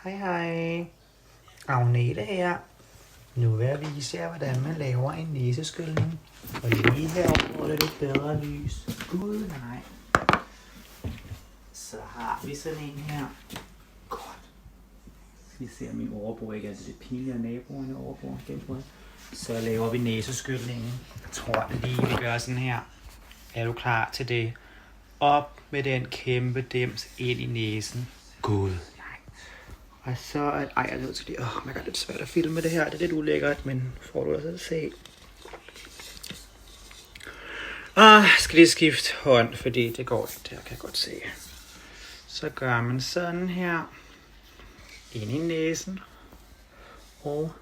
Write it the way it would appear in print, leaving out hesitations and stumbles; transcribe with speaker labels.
Speaker 1: Hej hej. Agnete her. Nu vil jeg vise jer, hvordan man laver en næseskyldning. Og lige herovre er det lidt bedre lys. Gud nej. Så har vi sådan en her. Godt. Vi ser min overbrug ikke. Altså det er pinligt, at naboerne overbruger genbrug. Så laver vi næseskyldningen. Jeg tror lige, vi gør sådan her. Er du klar til det? Op med den kæmpe dims ind i næsen. Gud. Og så er jeg er nødt til lige... my god, det er svært at filme det her. Det er lidt ulækkert, men får du altså at se. Skal lige skifte hånd, fordi det går ikke. Det her kan jeg godt se. Så gør man sådan her. Ind i næsen. Og...